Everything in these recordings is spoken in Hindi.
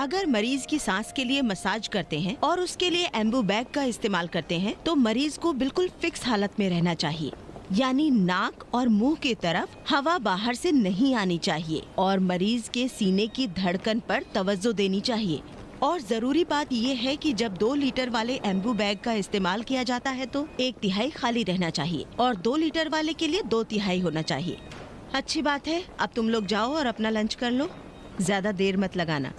अगर मरीज की सांस के लिए मसाज करते हैं और उसके लिए एम्बू बैग का इस्तेमाल करते हैं तो मरीज को बिल्कुल फिक्स हालत में रहना चाहिए, यानी नाक और मुंह की तरफ हवा बाहर से नहीं आनी चाहिए और मरीज के सीने की धड़कन पर तवज्जो देनी चाहिए। और जरूरी बात यह है कि जब 2 लीटर वाले एम्बू बैग का इस्तेमाल किया जाता है तो 1/3 खाली रहना चाहिए और 2 लीटर वाले के लिए 2/3 होना चाहिए। अच्छी बात है, अब तुम लोग जाओ और अपना लंच कर लो, ज्यादा देर मत लगाना।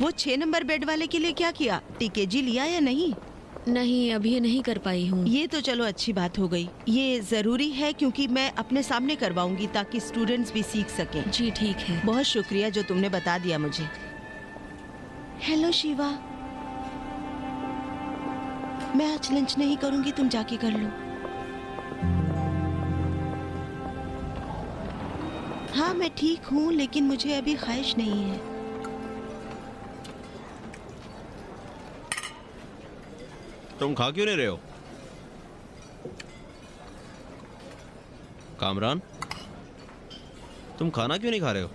वो 6 नंबर बेड वाले के लिए क्या किया? टीकेजी लिया या नहीं? नहीं, अभी नहीं कर पाई हूँ। ये तो चलो अच्छी बात हो गई। ये जरूरी है क्योंकि मैं अपने सामने करवाऊंगी ताकि स्टूडेंट्स भी सीख सकें। जी ठीक है। बहुत शुक्रिया जो तुमने बता दिया मुझे। हेलो शिवा, मैं आज लंच नहीं करूंगी, तुम जाके कर लो। हाँ मैं ठीक हूँ, लेकिन मुझे अभी ख्वाहिश नहीं है। तुम खा क्यों नहीं रहे हो? कामरान, तुम खाना क्यों नहीं खा रहे हो?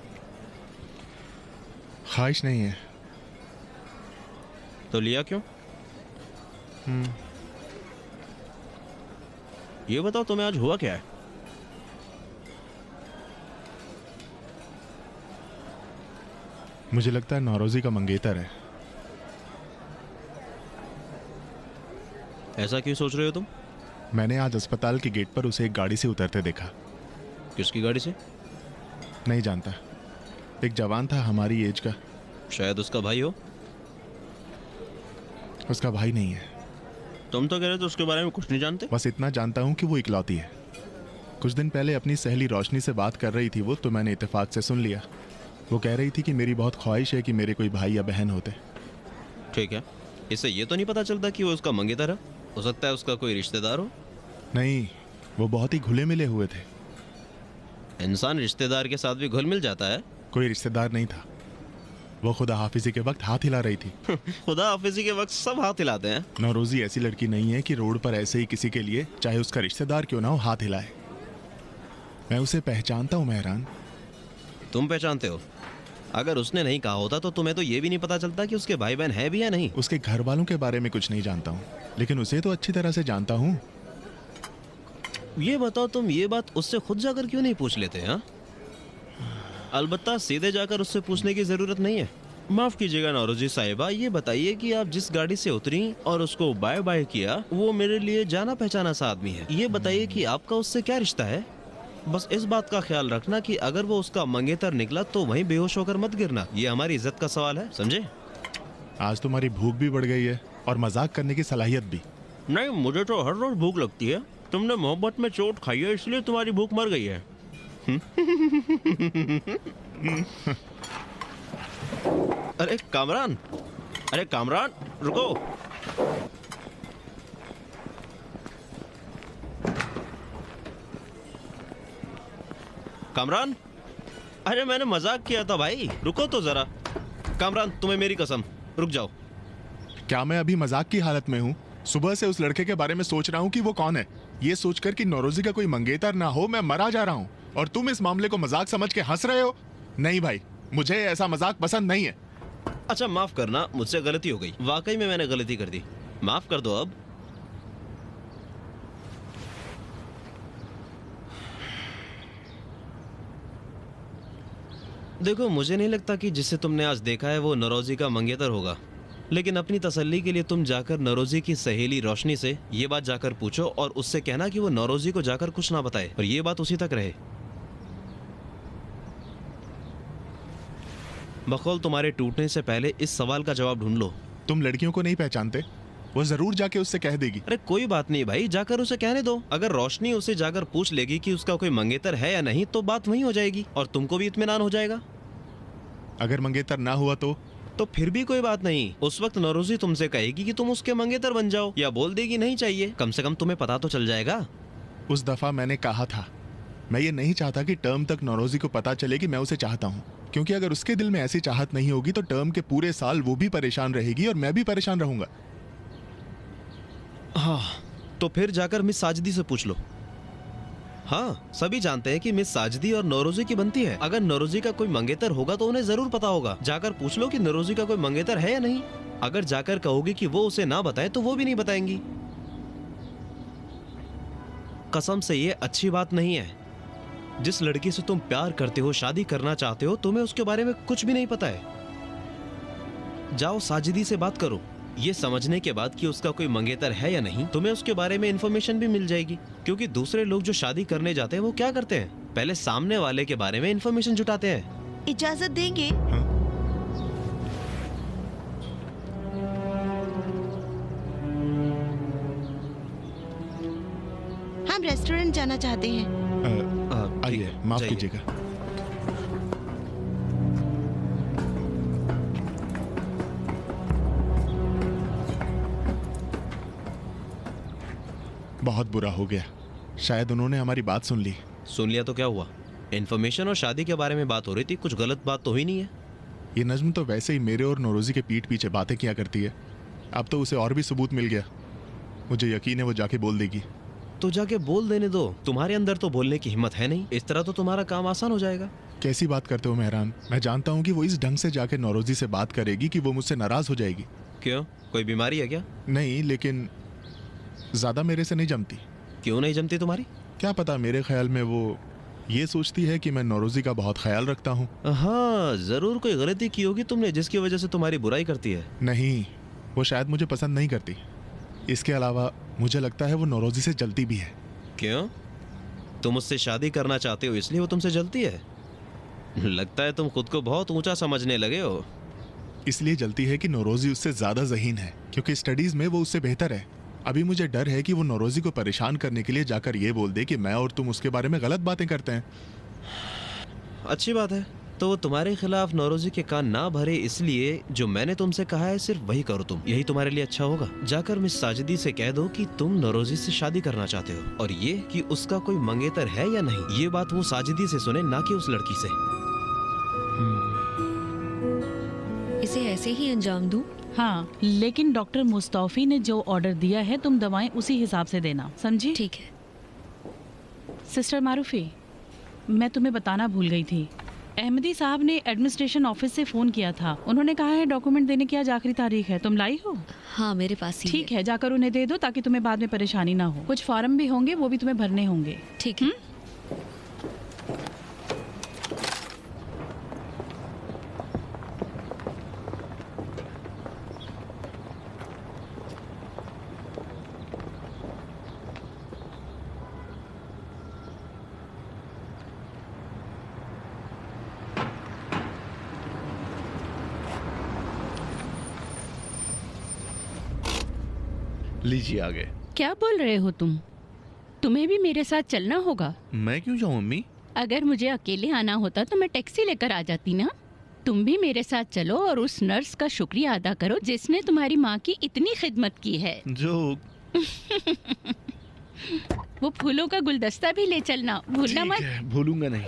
ख्वाहिश नहीं है। तो लिया क्यों? ये बताओ तुम्हें आज हुआ क्या है? मुझे लगता है नौरोजी का मंगेतर है। ऐसा क्यों सोच रहे हो तुम? मैंने आज अस्पताल के गेट पर उसे एक गाड़ी से उतरते देखा। किसकी गाड़ी से? नहीं जानता, एक जवान था हमारी एज का। शायद उसका भाई हो। उसका भाई नहीं है। तुम तो कह रहे थे उसके बारे में कुछ नहीं जानते। बस इतना जानता हूँ कि वो इकलौती है। कुछ दिन पहले अपनी सहेली रोशनी से बात कर रही थी वो, तो मैंने इत्तेफाक से सुन लिया। वो कह रही थी कि मेरी बहुत ख्वाहिश है कि मेरे कोई भाई या बहन होते। ठीक है, इससे ये तो नहीं पता चलता कि वो उसका मंगेतर है। हो सकता है उसका कोई रिश्तेदार हो। नहीं, वो बहुत ही घुले मिले हुए थे। इंसान रिश्तेदार के साथ भी घुल मिल जाता है। कोई रिश्तेदार नहीं था, वो खुदा हाफिजी के वक्त हाथ हिला रही थी। खुदा हाफिजी के वक्त सब हाथ हिलाते हैं। नौरोजी ऐसी लड़की नहीं है कि रोड पर ऐसे ही किसी के लिए, चाहे उसका रिश्तेदार क्यों ना हो, हाथ हिलाए। मैं उसे पहचानता हूँ मेहरान। तुम पहचानते हो? अगर उसने नहीं कहा होता तो तुम्हें तो ये भी नहीं पता चलता कि उसके भाई बहन है भी या नहीं। उसके घर वालों के बारे में कुछ नहीं जानता हूँ, लेकिन उसे तो अच्छी तरह से जानता हूँ। ये बताओ, तुम ये बात उससे खुद जाकर क्यों नहीं पूछ लेते? हाँ, अलबत्ता सीधे जाकर उससे पूछने की जरूरत नहीं है। माफ कीजिएगा नौरोजी साहिबा, ये बताइए कि आप जिस गाड़ी से उतरी और उसको बाय बाय किया, वो मेरे लिए जाना पहचाना सा आदमी है। ये बताइए कि आपका उससे क्या रिश्ता है? बस इस बात का ख्याल रखना कि अगर वो उसका मंगेतर निकला तो वहीं बेहोश होकर मत गिरना। ये हमारी इज्जत का सवाल है, समझे? आज तुम्हारी भूख भी बढ़ गई है और मजाक करने की सलाहियत भी। नहीं, मुझे तो हर रोज भूख लगती है। तुमने मोहब्बत में चोट खाई है इसलिए तुम्हारी भूख मर गई है। अरे कामरान, अरे कामरान, रुको। कामरान, अरे मैंने मजाक किया था भाई, रुको तो जरा। कामरान, तुम्हें मेरी कसम, रुक जाओ। क्या मैं अभी मजाक की हालत में हूँ? सुबह से उस लड़के के बारे में सोच रहा हूँ कि वो कौन है। ये सोचकर कि नौरोजी का कोई मंगेतर ना हो मैं मरा जा रहा हूँ, और तुम इस मामले को मजाक समझ के हंस रहे हो। नहीं भाई, मुझे ऐसा मजाक पसंद नहीं है। अच्छा माफ करना, मुझसे गलती हो गई। वाकई में मैंने गलती कर दी, माफ कर दो। अब देखो, मुझे नहीं लगता कि जिसे तुमने आज देखा है वो नौरोजी का मंगेतर होगा, लेकिन अपनी तसल्ली के लिए तुम जाकर नौरोजी की सहेली रोशनी से ये बात जाकर पूछो और उससे कहना कि वो नौरोजी को जाकर कुछ ना बताए और ये बात उसी तक रहे। बखौल तुम्हारे टूटने से पहले इस सवाल का जवाब ढूंढ लो। तुम लड़कियों को नहीं पहचानते? वो जरूर जाके उससे कह देगी। अरे कोई बात नहीं भाई, जाकर उसे कहने दो। अगर रोशनी उसे जाकर पूछ लेगी कि उसका कोई मंगेतर है या नहीं तो बात वहीं हो जाएगी और तुमको भी इत्मीनान हो जाएगा। अगर मंगेतर ना हुआ तो फिर भी कोई बात नहीं। उस वक्त नौरोजी तुमसे कहेगी कि तुम उसके मंगेतर बन जाओ, या बोल देगी नहीं चाहिए। कम से कम तुम्हें पता तो चल जाएगा। उस दफा मैंने कहा था, मैं ये नहीं चाहता कि टर्म तक नौरोजी को पता चले कि मैं उसे चाहता हूँ, क्योंकि अगर उसके दिल में ऐसी चाहत नहीं होगी तो टर्म के पूरे साल वो भी परेशान रहेगी और मैं भी परेशान रहूंगा। हाँ, तो फिर जाकर मिस साजिदी से पूछ लो। हाँ, सभी जानते हैं कि मिस साजिदी और नौरोजी की बनती है। अगर नौरोजी का कोई मंगेतर होगा तो उन्हें जरूर पता होगा। जाकर पूछ लो कि नौरोजी का कोई मंगेतर है या नहीं। अगर जाकर कहोगे कि वो उसे ना बताए तो वो भी नहीं बताएंगी। कसम से ये अच्छी बात नहीं है। जिस लड़की से तुम प्यार करते हो, शादी करना चाहते हो, तुम्हें उसके बारे में कुछ भी नहीं पता है। जाओ साजिदी से बात करो। ये समझने के बाद कि उसका कोई मंगेतर है या नहीं, तुम्हें उसके बारे में इंफॉर्मेशन भी मिल जाएगी। क्योंकि दूसरे लोग जो शादी करने जाते हैं वो क्या करते हैं, पहले सामने वाले के बारे में इंफॉर्मेशन जुटाते हैं। इजाजत देंगे? हम रेस्टोरेंट जाना चाहते हैं। आइए, माफ जाइए। कीजिएगा। बहुत बुरा हो गया। शायद उन्होंने हमारी बात सुन ली। सुन लिया तो क्या हुआ? इन्फॉर्मेशन और शादी के बारे में बात हो रही थी, कुछ गलत बात तो हुई नहीं है। ये नज्म तो वैसे ही मेरे और नौरोजी के पीठ पीछे बातें किया करती है। अब तो उसे और भी सबूत मिल गया। मुझे यकीन है वो जाके बोल देगी। तो जाके बोल देने दो। तुम्हारे अंदर तो बोलने की हिम्मत है नहीं। इस तरह तो तुम्हारा काम आसान हो जाएगा। कैसी बात करते हो मेहरान? मैं जानता हूँ कि वो इस ढंग से जाके नौरोजी से बात करेगी कि वो मुझसे नाराज हो जाएगी। क्यों, कोई बीमारी है क्या? नहीं, लेकिन ज्यादा मेरे से नहीं जमती। क्यों नहीं जमती तुम्हारी? क्या पता, मेरे ख्याल में वो ये सोचती है कि मैं नौरोजी का बहुत ख्याल रखता हूँ। हाँ, जरूर कोई गलती की होगी तुमने जिसकी वजह से तुम्हारी बुराई करती है। नहीं, वो शायद मुझे पसंद नहीं करती। इसके अलावा मुझे लगता है वो नौरोजी से जलती भी है। क्यों? तुम उससे शादी करना चाहते हो इसलिए वो तुमसे जलती है? लगता है तुम खुद को बहुत ऊंचा समझने लगे हो। इसलिए जलती है कि नौरोजी उससे ज्यादा ज़हीन है, क्योंकि स्टडीज में वो उससे बेहतर है। अभी मुझे डर है कि वो नौरोजी को परेशान करने के लिए जाकर ये बोल दे कि मैं और तुम उसके बारे में गलत बातें करते हैं। अच्छी बात है। तो वो तुम्हारे खिलाफ नौरोजी के कान ना भरे, इसलिए जो मैंने तुमसे कहा है सिर्फ वही करो तुम। यही तुम्हारे लिए अच्छा होगा। जाकर मिस साजिदी से कह दो कि तुम नौरोजी से शादी करना चाहते हो, और ये कि उसका कोई मंगेतर है या नहीं, ये बात वो साजिदी से सुने, ना कि उस लड़की से। इसे ऐसे ही अंजाम दूं? हाँ, लेकिन डॉक्टर मुस्तौफी ने जो ऑर्डर दिया है तुम दवाएं उसी हिसाब से देना, समझी? ठीक है। सिस्टर मारूफी, मैं तुम्हें बताना भूल गई थी। अहमदी साहब ने एडमिनिस्ट्रेशन ऑफिस से फ़ोन किया था। उन्होंने कहा है डॉक्यूमेंट देने की आज आखिरी तारीख है। तुम लाई हो? हाँ, मेरे पास ही ठीक है, जाकर उन्हें दे दो ताकि तुम्हें बाद में परेशानी ना हो। कुछ फॉर्म भी होंगे, वो भी तुम्हें भरने होंगे। ठीक है। लीजिए आगे। क्या बोल रहे हो तुम? तुम्हें भी मेरे साथ चलना होगा। मैं क्यों जाऊँ अम्मी? अगर मुझे अकेले आना होता तो मैं टैक्सी लेकर आ जाती ना। तुम भी मेरे साथ चलो और उस नर्स का शुक्रिया अदा करो जिसने तुम्हारी माँ की इतनी खिदमत की है। जो वो फूलों का गुलदस्ता भी ले चलना, भूलना ठीक मत। है, भूलूंगा नहीं।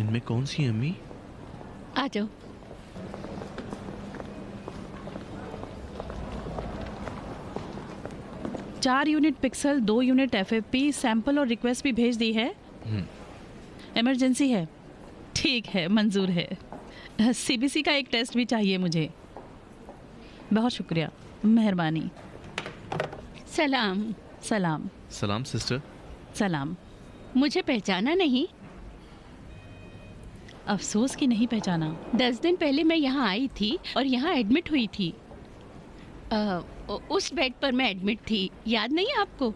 इनमें कौन सी है अम्मी? आ जाओ। चार unit pixel, 2 unit FFP, sample और रिक्वेस्ट भी भेज दी है। इमरजेंसी है। ठीक है, मंजूर है। CBC का एक टेस्ट भी चाहिए मुझे। बहुत शुक्रिया, मेहरबानी। सलाम। सलाम। सलाम सिस्टर। सलाम। मुझे पहचाना नहीं? अफसोस कि नहीं पहचाना। 10 दिन पहले मैं यहाँ आई थी और यहाँ एडमिट हुई थी। उस बेड पर मैं एडमिट थी, याद नहीं आपको?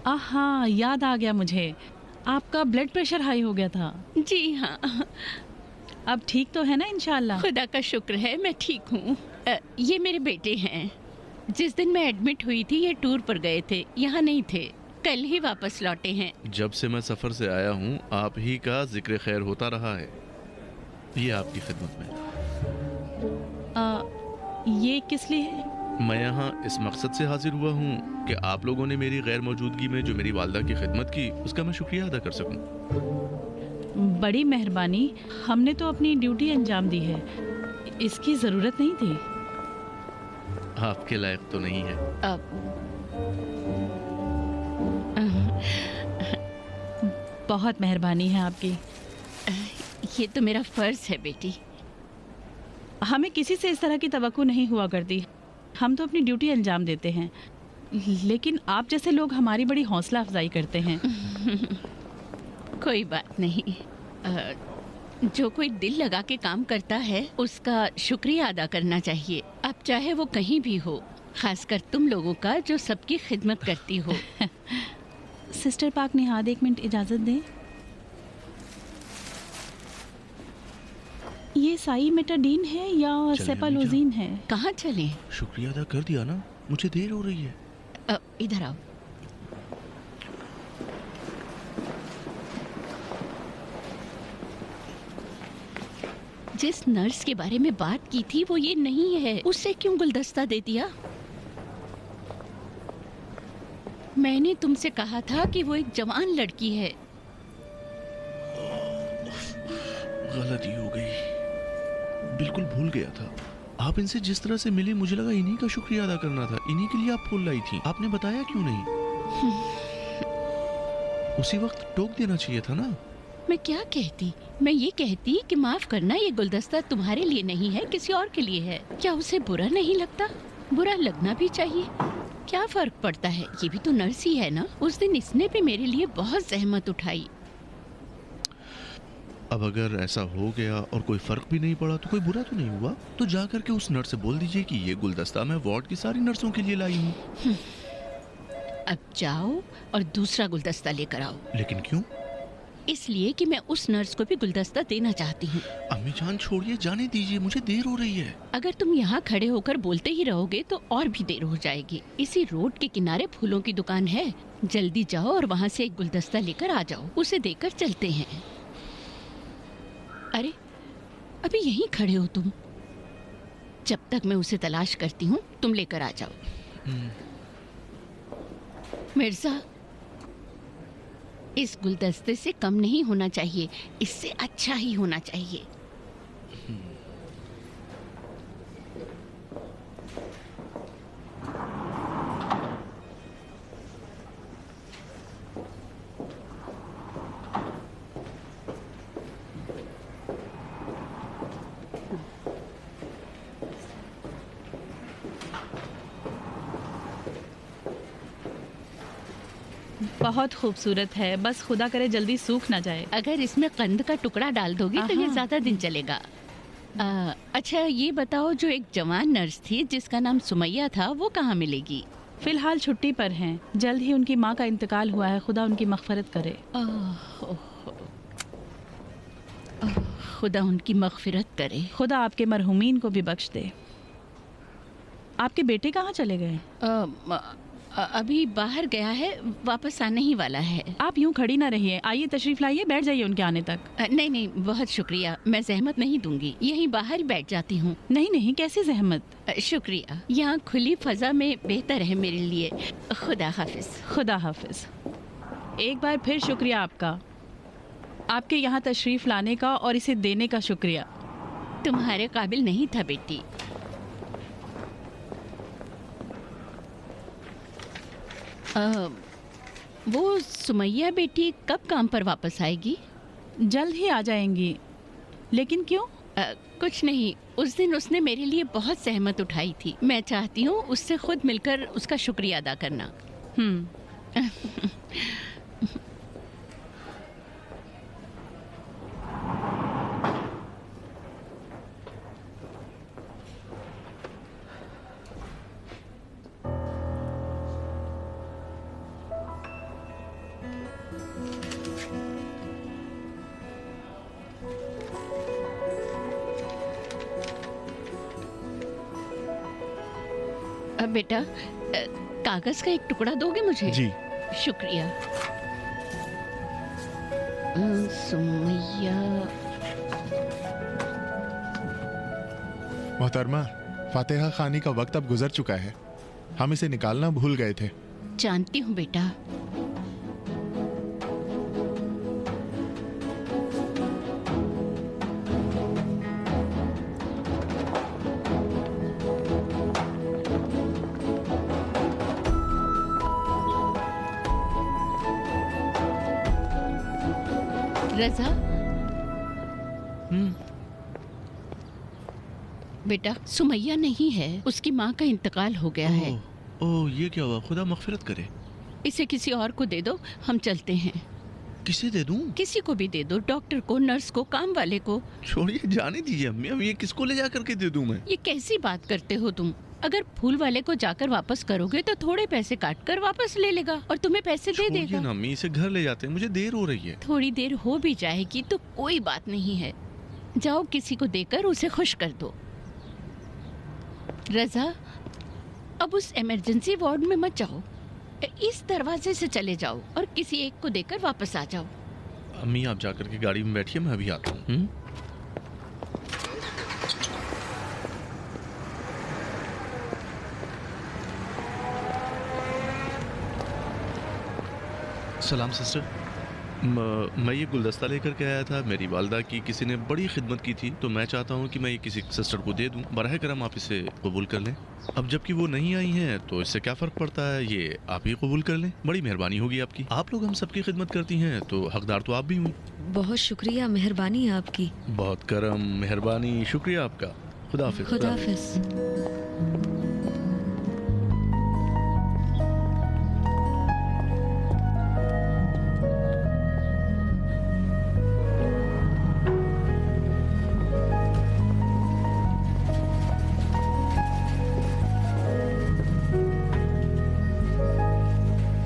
हाँ, याद आ गया मुझे। आपका ब्लड प्रेशर हाई हो गया था। जी हाँ। अब ठीक तो है ना इंशाल्लाह? खुदा का शुक्र है, मैं ठीक हूँ। ये मेरे बेटे हैं। जिस दिन मैं एडमिट हुई थी ये टूर पर गए थे, यहाँ नहीं थे। कल ही वापस लौटे हैं। जब से मैं सफर से आया हूँ आप ही का जिक्र खैर होता रहा है। ये आपकी खिदमत में। ये किस लिए है? मैं यहाँ इस मकसद से हाजिर हुआ हूँ कि आप लोगों ने मेरी गैर मौजूदगी में जो मेरी वालदा की खिदमत की उसका मैं शुक्रिया अदा कर सकूँ। बड़ी मेहरबानी, हमने तो अपनी ड्यूटी अंजाम दी है, इसकी ज़रूरत नहीं थी। आपके लायक तो नहीं है। बहुत मेहरबानी है आपकी। ये तो मेरा फर्ज है बेटी। हमें किसी से इस तरह की तवक्को नहीं हुआ करती। हम तो अपनी ड्यूटी अंजाम देते हैं, लेकिन आप जैसे लोग हमारी बड़ी हौसला अफजाई करते हैं। कोई बात नहीं। जो कोई दिल लगा के काम करता है उसका शुक्रिया अदा करना चाहिए, अब चाहे वो कहीं भी हो, खासकर तुम लोगों का जो सबकी खिदमत करती हो। सिस्टर पाक निहाद, 1 मिनट इजाज़त दें। ये साई मेटाडीन है या चलिए, सेपालोजीन है? कहाँ चले? शुक्रिया अदा कर दिया ना, मुझे देर हो रही है। इधर आओ। जिस नर्स के बारे में बात की थी वो ये नहीं है, उससे क्यों गुलदस्ता दे दिया? मैंने तुमसे कहा था कि वो एक जवान लड़की है। गलती हो गई, बिल्कुल भूल गया था। आप इनसे जिस तरह से मिले मुझे लगा इन्हीं का शुक्रिया अदा करना था, इन्हीं के लिए आप फूल लाई थी। आपने बताया क्यों नहीं? उसी वक्त टोक देना चाहिए था ना। मैं क्या कहती? मैं ये कहती कि माफ करना, ये गुलदस्ता तुम्हारे लिए नहीं है, किसी और के लिए है। क्या उसे बुरा नहीं लगता? बुरा लगना भी चाहिए, क्या फर्क पड़ता है? ये भी तो नर्स ही है ना। उस दिन इसने भी मेरे लिए बहुत जहमत उठाई। अब अगर ऐसा हो गया और कोई फर्क भी नहीं पड़ा तो कोई बुरा तो नहीं हुआ। तो जाकर के उस नर्स से बोल दीजिए कि ये गुलदस्ता मैं वार्ड की सारी नर्सों के लिए लाई हूँ। अब जाओ और दूसरा गुलदस्ता लेकर आओ। लेकिन क्यों? इसलिए कि मैं उस नर्स को भी गुलदस्ता देना चाहती हूँ। अम्मी जान छोड़िए, जाने दीजिए, मुझे देर हो रही है। अगर तुम यहाँ खड़े होकर बोलते ही रहोगे तो और भी देर हो जाएगी। इसी रोड के किनारे फूलों की दुकान है, जल्दी जाओ और वहाँ से एक गुलदस्ता लेकर आ जाओ। उसे देकर चलते हैं। अरे अभी यहीं खड़े हो तुम। जब तक मैं उसे तलाश करती हूँ तुम लेकर आ जाओ। मिर्जा, इस गुलदस्ते से कम नहीं होना चाहिए, इससे अच्छा ही होना चाहिए। बहुत खूबसूरत है, बस खुदा करे जल्दी सूख ना जाए। अगर इसमें कंद का टुकड़ा डाल दोगी तो ये ज्यादा दिन चलेगा। अच्छा ये बताओ, जो एक जवान नर्स थी जिसका नाम सुमैया था, वो कहाँ मिलेगी? फिलहाल छुट्टी पर हैं, जल्द ही उनकी माँ का इंतकाल हुआ है, खुदा उनकी मग़फ़िरत करे। खुदा उनकी मग़फ़िरत करे। खुदा आपके मरहूमीन को भी बख्श दे। आपके बेटे कहाँ चले गए? अभी बाहर गया है, वापस आने ही वाला है। आप यूं खड़ी ना रहिए, आइए तशरीफ लाइए, बैठ जाइए उनके आने तक। नहीं नहीं, बहुत शुक्रिया, मैं जहमत नहीं दूंगी, यहीं बाहर ही बैठ जाती हूँ। नहीं नहीं, कैसी जहमत? शुक्रिया, यहाँ खुली फजा में बेहतर है मेरे लिए। खुदा हाफिज। खुदा हाफिज। एक बार फिर शुक्रिया आपका, आपके यहाँ तशरीफ लाने का और इसे देने का शुक्रिया। तुम्हारे काबिल नहीं था बेटी। वो सुमैया बेटी कब काम पर वापस आएगी? जल्द ही आ जाएंगी। लेकिन क्यों? कुछ नहीं, उस दिन उसने मेरे लिए बहुत सहमत उठाई थी। मैं चाहती हूँ उससे खुद मिलकर उसका शुक्रिया अदा करना। बेटा, कागज का एक टुकड़ा दोगे मुझे? जी। शुक्रिया। सुमैया। मोहतरमा, फातिहा खानी का वक्त अब गुजर चुका है। हम इसे निकालना भूल गए थे। जानती हूँ बेटा। रजा, बेटा सुमैया नहीं है, उसकी माँ का इंतकाल हो गया है। ओह, ये क्या हुआ? खुदा मगफिरत करे। इसे किसी और को दे दो, हम चलते हैं। किसे दे दूं? किसी को भी दे दो, डॉक्टर को, नर्स को, काम वाले को। छोड़िए, जाने दीजिए अम्मी। अब ये किसको ले जा करके दे दूं मैं? ये कैसी बात करते हो तुम? अगर फूल वाले को जाकर वापस करोगे तो थोड़े पैसे काट कर वापस ले लेगा और तुम्हें पैसे दे छोड़िए देगा। ना अम्मी, इसे घर ले जाते हैं, मुझे देर हो रही है। थोड़ी देर हो भी जाएगी तो कोई बात नहीं है। जाओ, किसी को देकर उसे खुश कर दो। रजा, अब उस इमरजेंसी वार्ड में मत जाओ, इस दरवाजे से चले जाओ और किसी एक को देकर वापस आ जाओ। अम्मी, आप जाकर के गाड़ी में बैठिए, मैं अभी आता हूँ। सलाम सिस्टर। मैं ये गुलदस्ता लेकर के आया था। मेरी वालदा की किसी ने बड़ी खिदमत की थी, तो मैं चाहता हूँ कि मैं ये किसी सिस्टर को दे दूँ। बराह करम आप इसे कबूल कर लें। अब जबकि वो नहीं आई हैं तो इससे क्या फ़र्क पड़ता है, ये आप ही कबूल कर लें। बड़ी मेहरबानी होगी आपकी। आप लोग हम सबकी खिदमत करती हैं तो हकदार तो आप भी हुई। बहुत शुक्रिया, मेहरबानी है आपकी। बहुत करम, मेहरबानी, शुक्रिया आपका। खुदा हाफिज़। खुदा हाफिज़।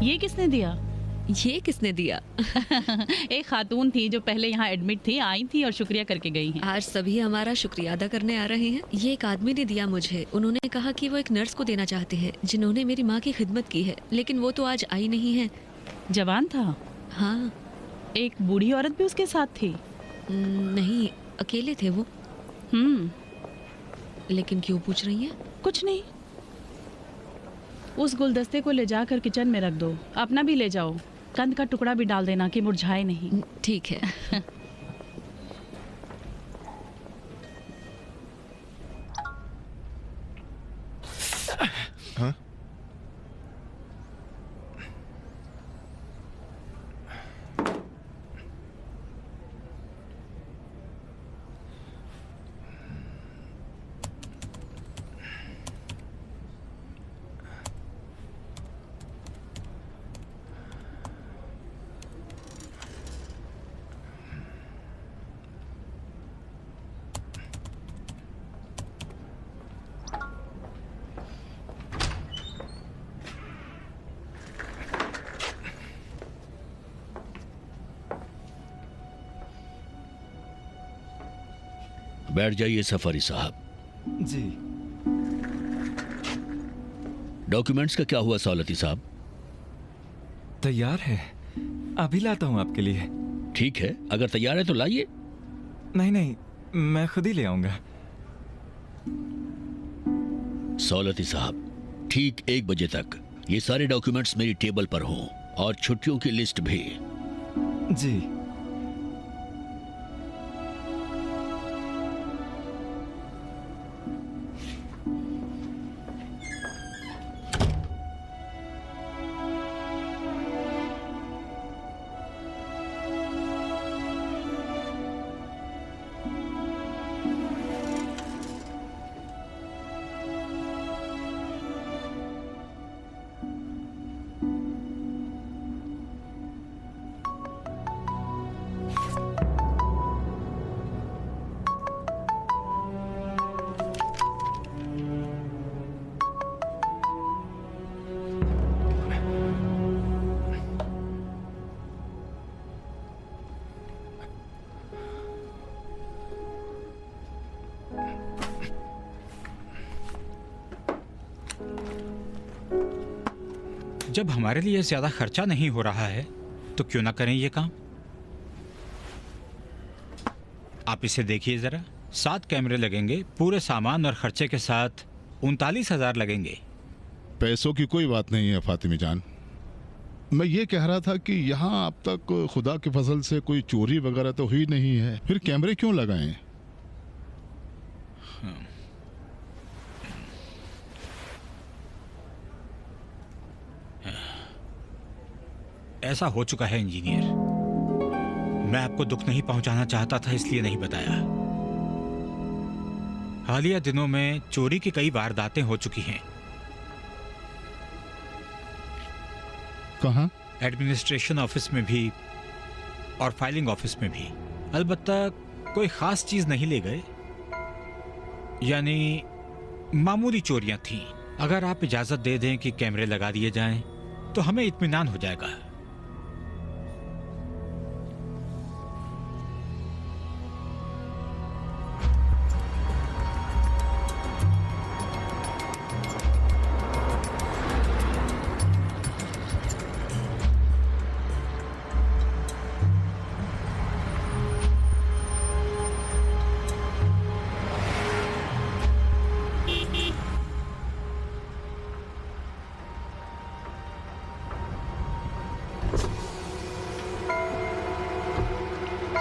ये किसने दिया? ये किसने दिया? एक खातून थी जो पहले यहाँ एडमिट थी, आई थी और शुक्रिया करके गई हैं। आज सभी हमारा शुक्रिया अदा करने आ रहे हैं। ये एक आदमी ने दिया मुझे। उन्होंने कहा कि वो एक नर्स को देना चाहते हैं जिन्होंने मेरी माँ की खिदमत की है, लेकिन वो तो आज आई नहीं है। जवान था? हाँ। एक बूढ़ी औरत भी उसके साथ थी? नहीं, अकेले थे वो। लेकिन क्यों पूछ रही हैं? कुछ नहीं। उस गुलदस्ते को ले जाकर किचन में रख दो। अपना भी ले जाओ, कंद का टुकड़ा भी डाल देना कि मुरझाए नहीं। ठीक है। हाँ? बैठ जाइए सफारी साहब। जी। डॉक्यूमेंट्स का क्या हुआ सौलती साहब? तैयार है, अभी लाता हूँ आपके लिए। ठीक है, अगर तैयार है तो लाइए। नहीं नहीं, मैं खुद ही ले आऊंगा। सौलती साहब, ठीक 1 बजे तक ये सारे डॉक्यूमेंट्स मेरी टेबल पर हों और छुट्टियों की लिस्ट भी। जी। जब हमारे लिए ज्यादा खर्चा नहीं हो रहा है तो क्यों ना करें ये काम। आप इसे देखिए जरा, 7 कैमरे लगेंगे, पूरे सामान और खर्चे के साथ 39,000 लगेंगे। पैसों की कोई बात नहीं है फातिमी जान। मैं ये कह रहा था कि यहाँ अब तक खुदा के फजल से कोई चोरी वगैरह तो हुई नहीं है, फिर कैमरे क्यों लगाएं? ऐसा हो चुका है इंजीनियर, मैं आपको दुख नहीं पहुंचाना चाहता था इसलिए नहीं बताया। हालिया दिनों में चोरी की कई वारदातें हो चुकी हैं। कहाँ? एडमिनिस्ट्रेशन ऑफिस में भी और फाइलिंग ऑफिस में भी। अलबत्ता कोई खास चीज नहीं ले गए, यानी मामूली चोरियां थीं। अगर आप इजाजत दे दें कि कैमरे लगा दिए जाएं तो हमें इत्मीनान हो जाएगा।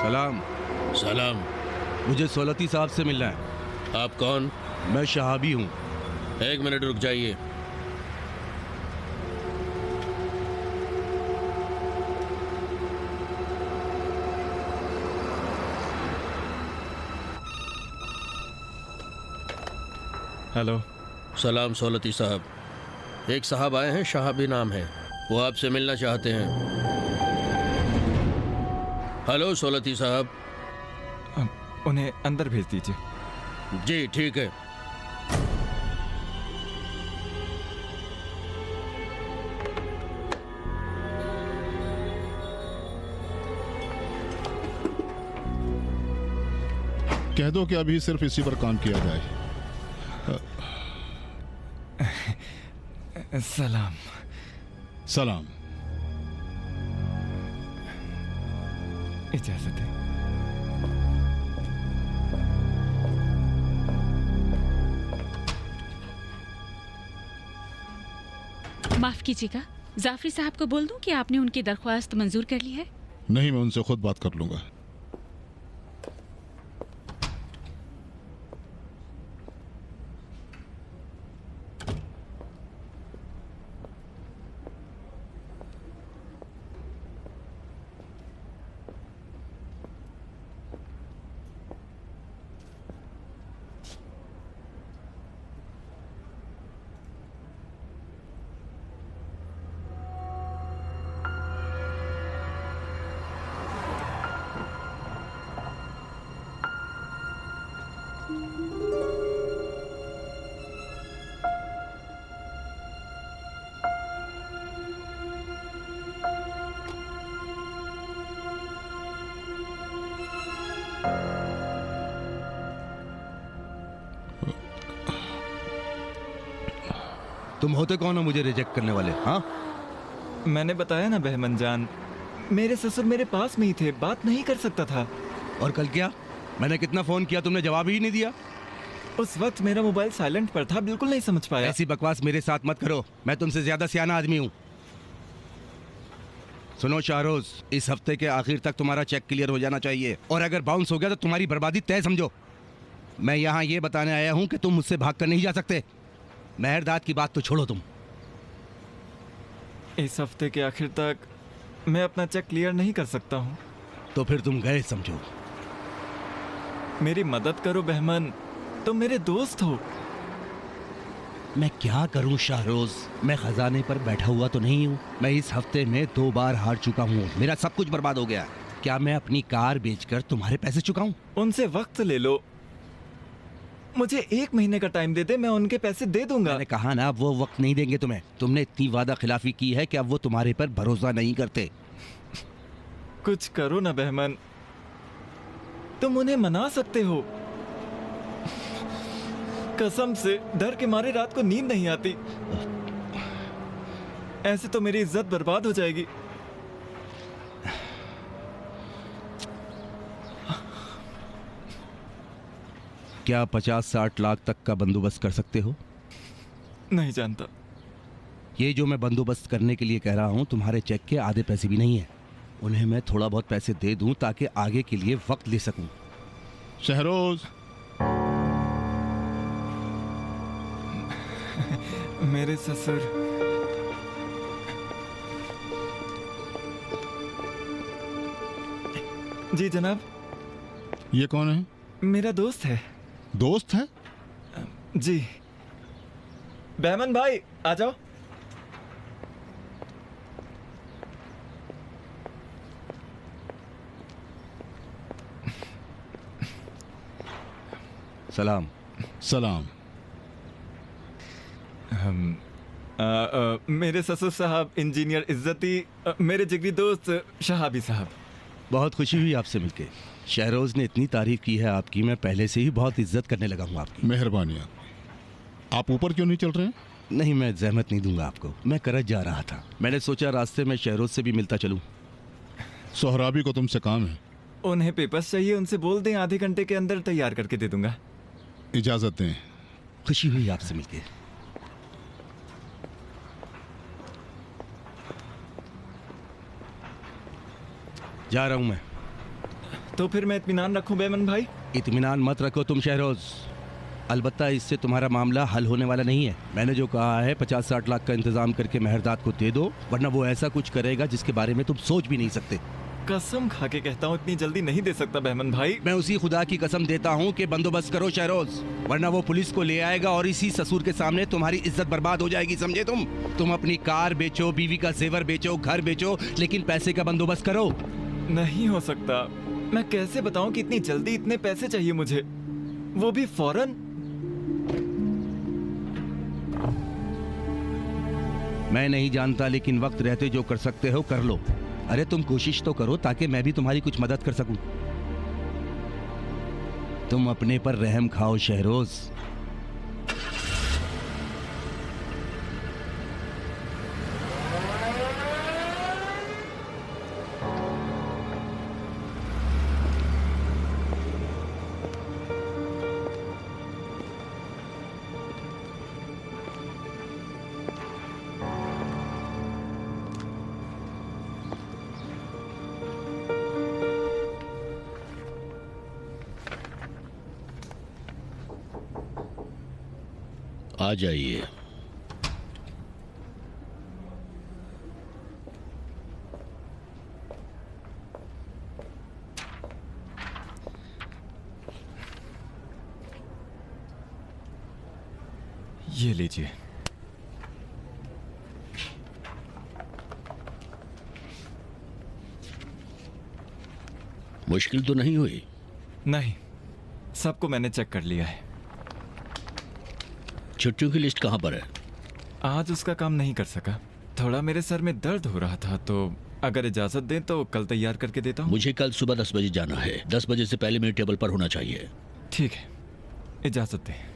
सलाम। सलाम। मुझे सोलती साहब से मिलना है। आप कौन? मैं शहाबी हूँ। 1 मिनट रुक जाइए। हेलो। सलाम सोलती साहब। एक साहब आए हैं, शहाबी नाम है, वो आपसे मिलना चाहते हैं। हेलो सोलती साहब। उन्हें अंदर भेज दीजिए। जी ठीक है। कह दो कि अभी सिर्फ इसी पर काम किया जाए। सलाम। सलाम। इजाजत है। माफ कीजिएगा, जाफरी साहब को बोल दूं कि आपने उनकी दरख्वास्त मंजूर कर ली है? नहीं, मैं उनसे खुद बात कर लूंगा। तुम होते कौन हो मुझे रिजेक्ट करने वाले? हाँ, मैंने बताया ना बहमन जान, मेरे ससुर मेरे पास में ही थे, बात नहीं कर सकता था। और कल क्या? मैंने कितना फोन किया, तुमने जवाब ही नहीं दिया। उस वक्त मेरा मोबाइल साइलेंट पर था, बिल्कुल नहीं समझ पाया। ऐसी बकवास मेरे साथ मत करो, मैं तुमसे ज्यादा सियाना आदमी हूँ। सुनो शाहरोज, इस हफ्ते के आखिर तक तुम्हारा चेक क्लियर हो जाना चाहिए, और अगर बाउंस हो गया तो तुम्हारी बर्बादी तय समझो। मैं यहाँ ये बताने आया हूँ कि तुम मुझसे भाग कर नहीं जा सकते। मेहरदाद की बात तो छोड़ो तुम। इस हफ्ते के आखिर तक मैं अपना चेक क्लियर नहीं कर सकता हूँ। तो फिर तुम गए समझो। मेरी मदद करो बहमन, तुम मेरे दोस्त हो। मैं क्या करूं शाहरोज, मैं खजाने पर बैठा हुआ तो नहीं हूँ। मैं इस हफ्ते में 2 बार हार चुका हूँ, मेरा सब कुछ बर्बाद हो गया। क्या मैं अपनी कार बेचकर तुम्हारे पैसे चुकाऊं? उनसे वक्त ले लो, मुझे 1 महीने का टाइम दे दे, मैं उनके पैसे दे दूंगा। मैंने कहा ना, वो वक्त नहीं देंगे तुम्हें। तुमने इतनी वादा खिलाफी की है कि अब वो तुम्हारे पर भरोसा नहीं करते। कुछ करो ना बहमन, तुम उन्हें मना सकते हो। कसम से डर के मारे रात को नींद नहीं आती। ऐसे तो मेरी इज्जत बर्बाद हो जाएगी। क्या 50-60 लाख तक का बंदोबस्त कर सकते हो? नहीं जानता। ये जो मैं बंदोबस्त करने के लिए कह रहा हूँ तुम्हारे चेक के आधे पैसे भी नहीं है। उन्हें मैं थोड़ा बहुत पैसे दे दूं ताकि आगे के लिए वक्त ले सकूं। शहरोज, मेरे ससुर। जी जनाब। ये कौन है? मेरा दोस्त है। दोस्त है? जी। बहमन भाई आ जाओ। सलाम। सलाम। मेरे ससुर साहब इंजीनियर इज्जती, मेरे जिगरी दोस्त शहाबी साहब। बहुत खुशी हुई आपसे मिलके। शहरोज ने इतनी तारीफ की है आपकी, मैं पहले से ही बहुत इज्जत करने लगा हूँ आपकी। मेहरबानियाँ। आप ऊपर क्यों नहीं चल रहे हैं? नहीं, मैं जहमत नहीं दूंगा आपको। मैं करज जा रहा था, मैंने सोचा रास्ते में शहरोज से भी मिलता चलूं। सोहराबी को तुमसे काम है। उन्हें पेपर्स चाहिए, उनसे बोल दें आधे घंटे के अंदर तैयार करके दे दूंगा। इजाजत दें। खुशी हुई आपसे मिलके। जा रहा हूं मैं। तो फिर मैं इत्मीनान रखूं बेमन भाई? इत्मीनान मत रखो तुम शहरोज। अलबत्ता इससे तुम्हारा मामला हल होने वाला नहीं है। मैंने जो कहा है 50-60 लाख का इंतजाम करके मेहरदाद को दे दो, वरना वो ऐसा कुछ करेगा जिसके बारे में तुम सोच भी नहीं सकते। कसम खा के कहता हूँ इतनी जल्दी नहीं दे सकता बहमन भाई। मैं उसी खुदा की कसम देता हूँ कि बंदोबस्त करो शहरोज, वरना वो पुलिस को ले आएगा और इसी ससुर के सामने तुम्हारी इज्जत बर्बाद हो जाएगी, समझे तुम अपनी कार बेचो, बीवी का जेवर बेचो, घर बेचो, लेकिन पैसे का बंदोबस्त करो। नहीं हो सकता। मैं कैसे बताऊं कि इतनी जल्दी इतने पैसे चाहिए मुझे, वो भी फौरन? मैं नहीं जानता, लेकिन वक्त रहते जो कर सकते हो कर लो। अरे तुम कोशिश तो करो ताकि मैं भी तुम्हारी कुछ मदद कर सकूं। तुम अपने पर रहम खाओ शहरोज। आ जाइए। ये लीजिए। मुश्किल तो नहीं हुई? नहीं, सबको मैंने चेक कर लिया है। छुट्टियों की लिस्ट कहाँ पर है? आज उसका काम नहीं कर सका, थोड़ा मेरे सर में दर्द हो रहा था, तो अगर इजाजत दें तो कल तैयार करके देता हूँ। मुझे कल सुबह 10 बजे जाना है। 10 बजे से पहले मेरे टेबल पर होना चाहिए। ठीक है, इजाजत दें।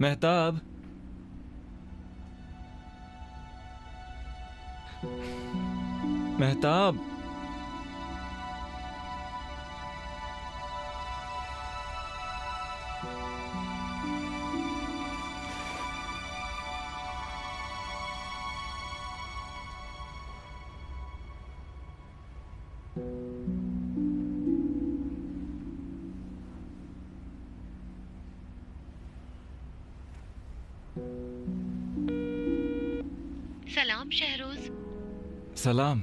मेहताब, मेहताब, सलाम शहरोज। सलाम।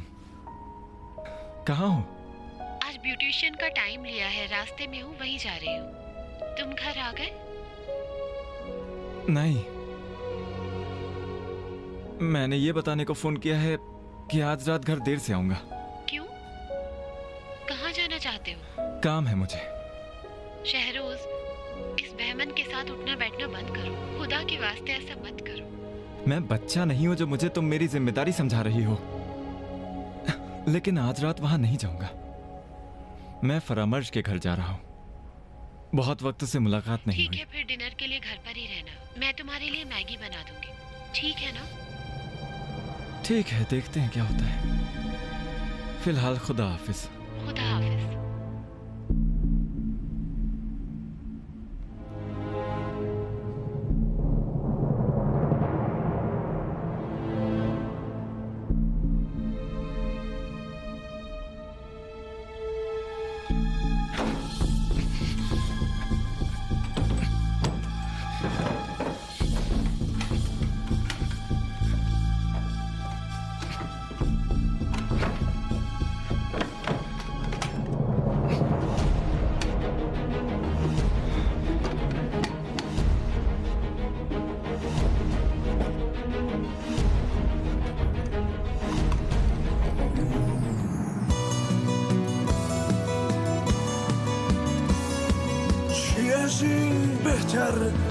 कहाँ हो? आज ब्यूटिशियन का टाइम लिया है, रास्ते में हूँ, वहीं जा रही हूँ। तुम घर आ गए? नहीं, मैंने ये बताने को फोन किया है कि आज रात घर देर से आऊंगा। क्यों? कहाँ जाना चाहते हो? काम है मुझे। शहरोज, इस बहमन के साथ उठना बैठना बंद करो। खुदा के वास्ते ऐसा मत करो। मैं बच्चा नहीं हूं जो मुझे तुम मेरी जिम्मेदारी समझा रही हो। लेकिन आज रात वहां नहीं जाऊंगा। मैं फरामर्श के घर जा रहा हूं। बहुत वक्त से मुलाकात नहीं हुई। ठीक है, फिर डिनर के लिए घर पर ही रहना। मैं तुम्हारे लिए मैगी बना दूंगी, ठीक है ना? ठीक है, देखते हैं क्या होता है। फिलहाल खुदा हाफिज। खुदा हाफिज।